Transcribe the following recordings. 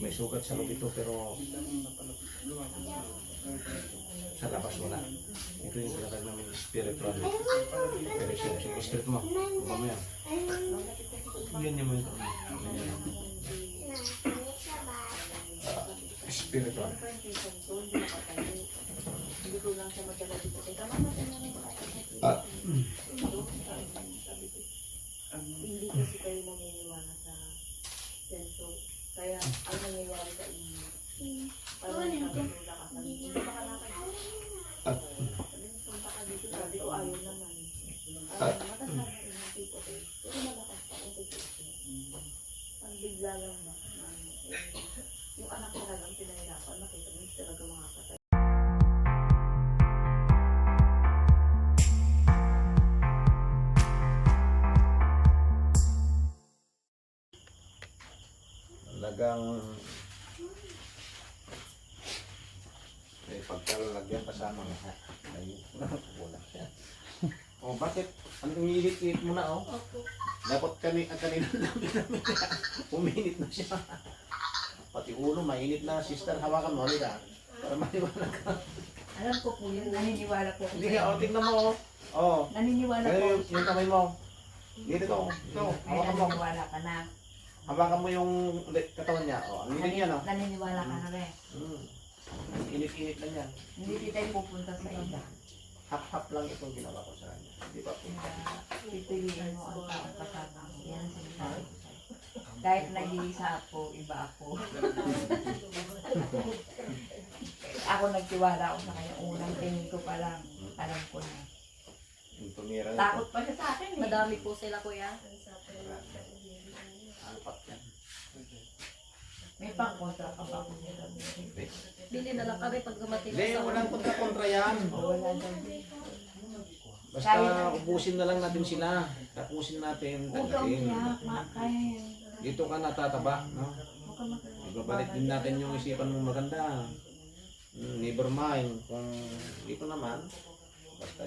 May sugat sa loob ito pero sa labas wala. Ito yung tinatag namin spiritual. Pero yung spirit mo, baba mo yan. Yan yung mga spiritual. Hindi kasi kayo naniniwala sa sento. Kaya ang nangyayari sa inyo, parang nakatulala ka sa inyo. Hindi ba ka nakatulala? Sabi mo, punta ka dito, sabi ko ayaw naman. Matatanda rin yung tipo ko. Pero malakas pa ang tipo ko. Ang bigla lang ba? Yung anak ko na lang pinahirapan, nakita mo yung talaga mga patay. Talagang may pagkalalagyan kasama nga. Ayun, kulang siya. Oh, bakit? Anong umilit-ilit mo na, oh? Dapat kanina lang namin uminit na siya. Pati ulo, mainit na. Sister, hawakan mo ulit, para maniwala ka. Alam ko po yun, naniniwala po. Hindi nga, oh, tingnan mo, oh. Oh. Naniniwala po. Yung kamay mo. Dito to. Ito, Ay, hawakan mo. naniniwala ka na. Hawakan mo yung katawan niya. Oh, ang init niya, no? Naniniwala ka na rin. Init-init lang yan. Hindi tayo pupunta sa iba. Hap-hap lang itong ginawa ko sa kanya. Di ba po? Pipiliin mo ang taong kasama mo. Yan ang sinasabi ko sa'yo. Kahit nag-iisa ako, iba ako. Ako nagtiwala ako sa kanya. Unang tingin ko pa lang, alam ko na. Yung tumira na Takot pa siya sa akin eh. Madami po sila, kuya. alpat yan. May pang-kontra ka ba kung nila? Bili na lang kami pag dumating Hindi, walang kontra-kontra yan. Wala daw. Basta ubusin na lang natin sila. Tapusin natin. Huwag kang Tagatin. umiyak. Kaya yan. Dito ka natataba. No? Huwag kang mag- Ibabalik din natin yung isipan mong maganda. Never mind. Kung dito naman, basta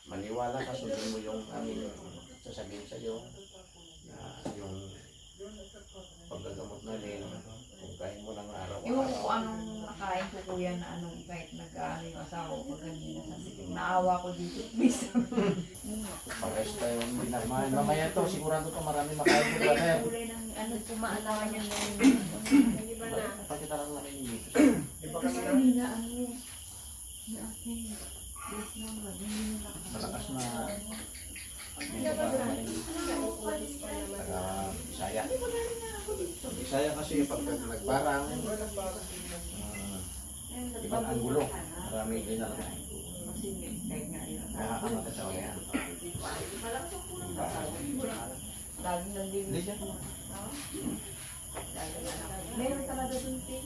maniwala ka, sundin mo yung aming sasabihin sa iyo. Yung paggagamot namin, kung kaya mo ng araw-araw. Ewan ko kung anong nakain ko kuya na anong kahit nag-ano yung asawa ko kanina. Kasi naawa ko dito. Please. Pares tayo hindi na kumain. Mamaya to, sigurado to marami makain ko brother. Kulay ng ano, Pumaalawa niya ngayon. Iba na. Pakita lang namin yung dito. kasi kanina ano na akin. Please naman. Hindi nila Malakas na Bisaya. Bisaya kasi pag nagbarang, ibang anggulo. Marami din na lang. kasi kahit nga yun. Nakakamatay sa kanya. Laging nandito. Hindi siya. Meron talaga dun, Te.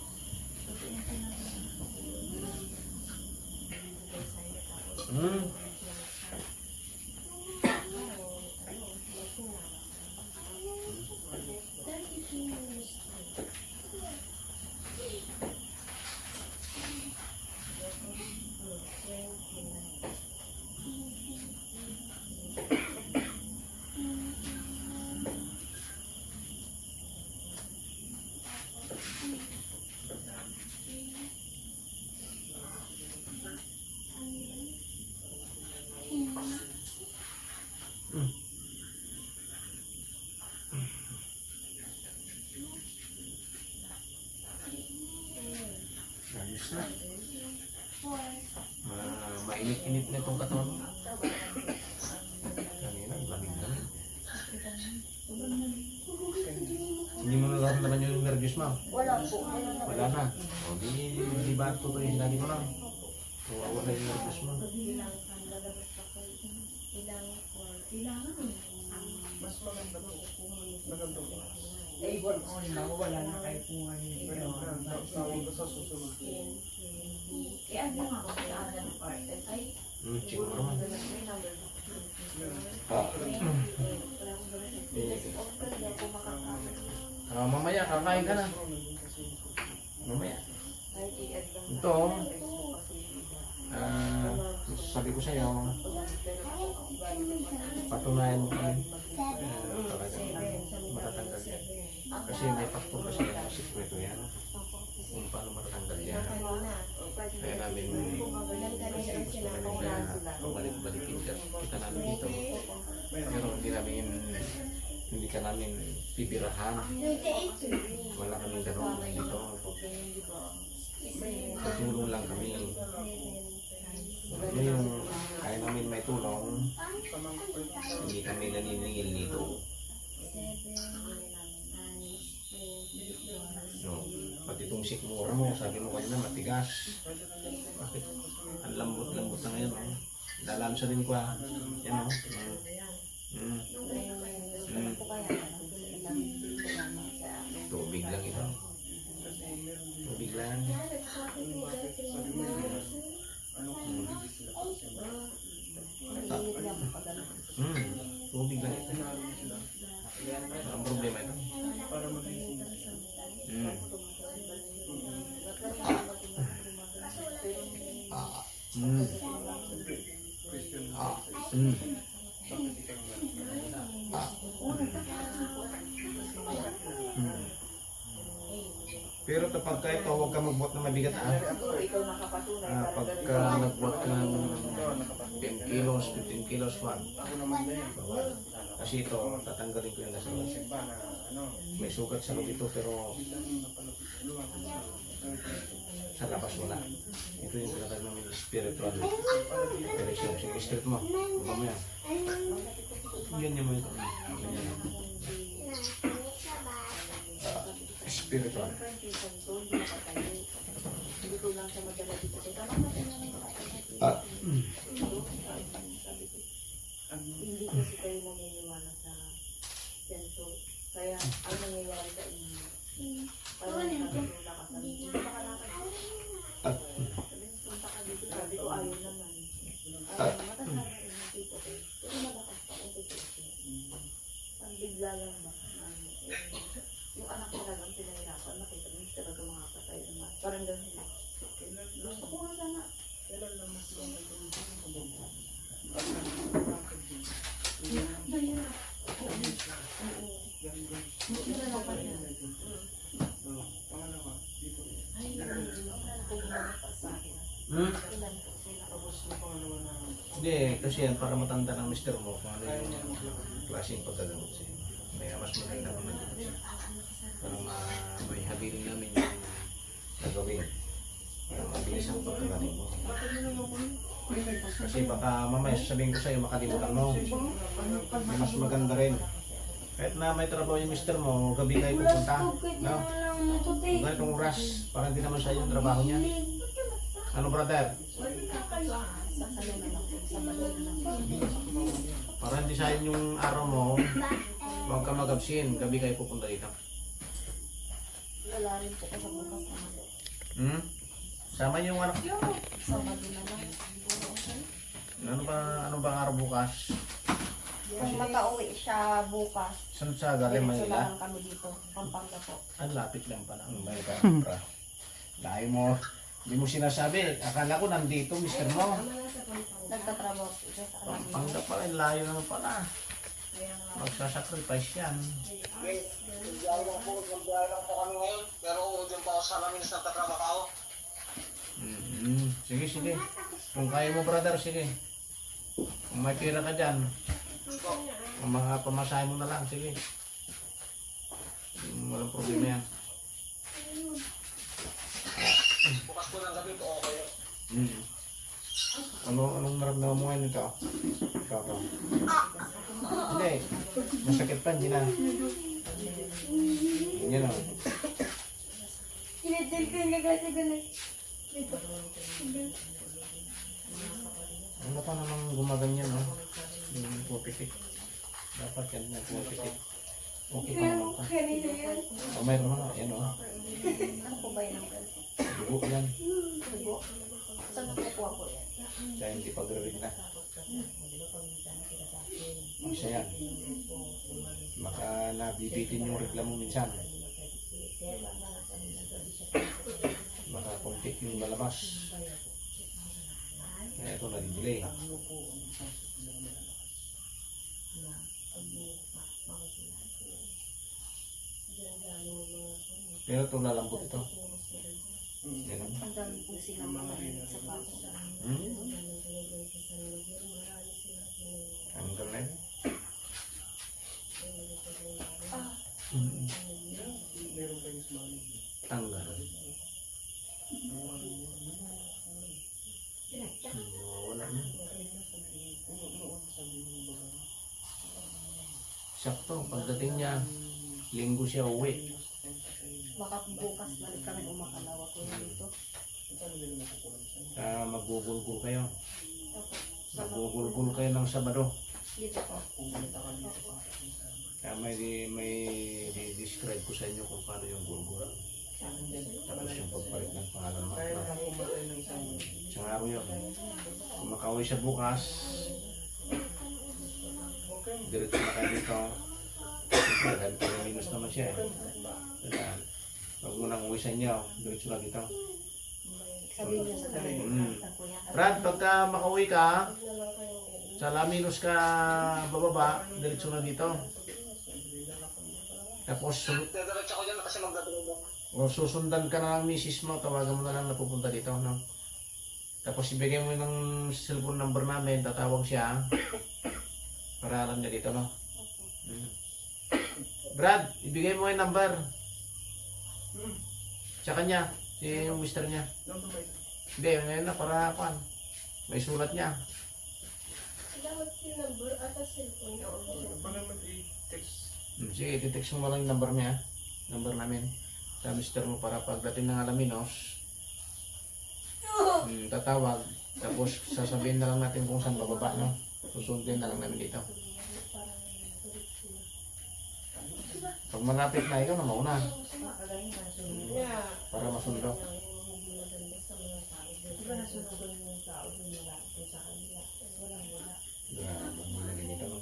Ayos na. Mainit-init na itong katawan mo. Kanina, lamig-lamig. Hindi mo nararamdaman yung nervous mo? Wala po. Wala na. O, di ba ito yung sinabi ko lang? Wala yung nervous mo. Mas maganda po kung maganda po. Eh, on na, wala na kayo kung ano yung sa susunod. Eh, ano nga ako sa akin ng partner? Ay, Siguro man. Mamaya, kakain ka na. Mamaya. Ito, sabi ko sa'yo, patunayan mo kami. Talaga, matatanggal yan. Kasi may faktor kasi yan sa namin balik-balikin kita namin dito. Pero hindi ka namin pipirahan. Wala kaming gano'n dito. Tutulong lang kami. Ngayon, kaya namin may tulong, hindi kami naniningil dito. No, pati itong sikmura mo, sabi mo kanina matigas. Bakit? Ang lambot-lambot na ngayon. Oh. Lalansa din ko ha. Yan o. Tubig lang ito. Tubig lang. Tubig lang ito. Ang problema ito. Pero kapag ka ito, huwag ka magbuhat na mabigat ha. Pagka nagbuhat ka ng 10 kilos, 15 kilos, wag. Bawal. Kasi ito, tatanggalin ko yung nasa loob. May sugat sa loob ito, pero sa labas wala. Ito yung talaga namin spiritual direction. Sige, spirit mo. Baba mo yan. Ganyan mo ito. Ganyan. Spiritual. Hindi ko lang siya madala dito. Hindi kasi kayo naniniwala sa sento. Kaya ang nangyayari sa inyo, parang nakatulong ka sa inyo. Punta ka dito, sabi ko ayaw naman. Matasabi ng tito ko. Pero malakas pa kung totoo siya. Ang bigla lang ba? Yung anak talagang pinahirapan, nakita mo talaga mga patay naman. Parang gano'n. Gusto ko nga sana. Kailan lang mas lang ito. Hindi, kasi yan para matanda ng mister mo kung ano yung klaseng pagkagamot siya. Kaya mas maganda kung nandito siya. Para may habilin namin yung gagawin. Para mabilis ang pagkagamot mo. Kasi baka mamaya sasabihin ko sa'yo makalimutan mo. Mas maganda rin. Kahit na may trabaho yung mister mo, gabi kayo pupunta. No? Ganitong oras, para hindi naman sa'yo yung trabaho niya. Ano brother? Para hindi sa'yo yung araw mo, huwag ka mag-absin. Gabi kayo pupunta dito. Wala rin po kasi bukas naman. Sama yung anak niyo. Sabado na lang. Ano ba ang araw bukas? Kung makauwi siya bukas, Saan sa galing diretso Manila? na lang kami dito, Pampanga po. Ang lapit lang pala. Ang may ka. Dahil mo, hindi mo sinasabi. Akala ko nandito, mister mo. Nagtatrabaho po siya sa alam. Pampanga pala, ang layo naman pala. Magsasacrifice yan. Sige, sige. Kung kaya mo brother, sige. Kung may pira ka dyan, kung mga pamasahe mo na lang, sige. Walang problema yan. Bukas po ng gabi po okay. Anong naramdaman mo ngayon ito? Ikaw to. Hindi. Masakit pa, hindi na. Yan o. Tinatil ko yung nagkasigalag. Ano pa namang gumaganyan, no? Yung pupitik. Dapat yan na pupitik. Okay pa naman ka. Kanina yan. O mayroon mo na, yan o. Ano po ba yun ang ganun? Dugo yan. Dugo? Saan nakukuha po yan? Kaya hindi pag-read na. Isa yan. Baka nabibitin yung reklamo minsan. Baka kontik yung lalabas. Kaya ito nadidelay. Pero ito lalambot ito. Ganun. Ang dami po silang mga sapatos. Hanggang na yun. Tanggal. Wala na. Sakto, pagdating niya, linggo siya uwi. Baka bukas balik kami umakalawa ko dito. Magugulgul kayo. Magugulgul kayo ng Sabado. Dito po. May describe ko sa inyo kung paano yung gulgul. Tapos yung pagpalit ng pangalan mo. Isang araw yun. Kung makauwi siya bukas, diretso na kayo dito. Dahil minus naman siya eh. Huwag mo nang uwi sa inyo, diretso na dito. Sabihin niya sa kuya. Brad, pagka makauwi ka, sa Laminos ka bababa, diretso na dito. Tapos Diretso ko dyan kasi magdadroga. susundan ka na ng misis mo, tawagan mo na lang na pupunta dito, no? Tapos ibigay mo ng cellphone number namin, tatawag siya. Para alam niya dito, no? Brad, ibigay mo yung number. Sa kanya, yung mister niya. Hindi, ngayon na para kuan. May sulat niya. Dapat yung number at ang cellphone. Sige, titext mo lang yung number niya. Number namin. Sa mister mo para pagdating ng Alaminos. Tatawag. Tapos sasabihin na lang natin kung saan bababa, no? Susundin na lang namin dito. Pag malapit na, ikaw na mauna. Para masundo. Grabe, dito, no?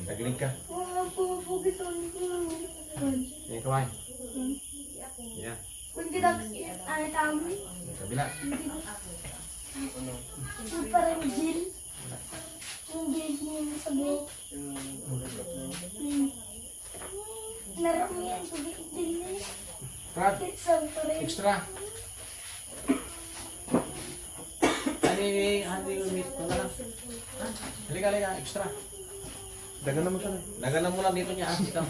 Tagilig ka. Yan, kumain. Yan. Kundi lang ay tama. Kabila. Parang gel. Yung gel niya sa buhok. Laro mo yan, tubig din niya. Brad, Isang parang extra. Hani yung meat ko na lang. Halika, extra. Dagan naman siya. Daganan mo lang dito niya. Dito.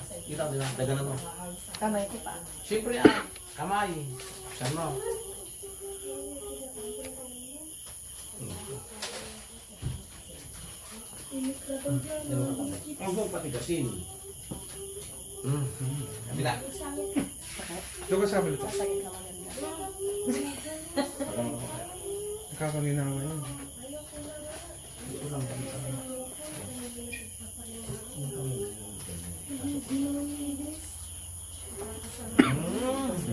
Daganan mo. Kamay ko pa. Siyempre, kamay. Saan mo? Huwag mong patigasin. Kabila. Ito ka sabi nito. Masakit naman yan. Nakakangina nga yun. Ito lang kami.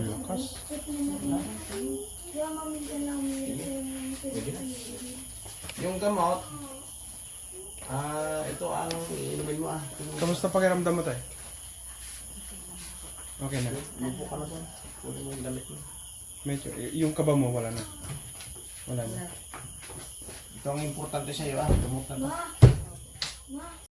Lakas. kaya maminsan lang Yung gamot, ito ang inumin mo Kamusta pakiramdam mo tayo? Okay na. Lupo ka na doon. Kunin mo yung damit mo. Medyo, yung kaba mo wala na. Wala na. Ito ang importante sa iyo, gamot na to. Ma!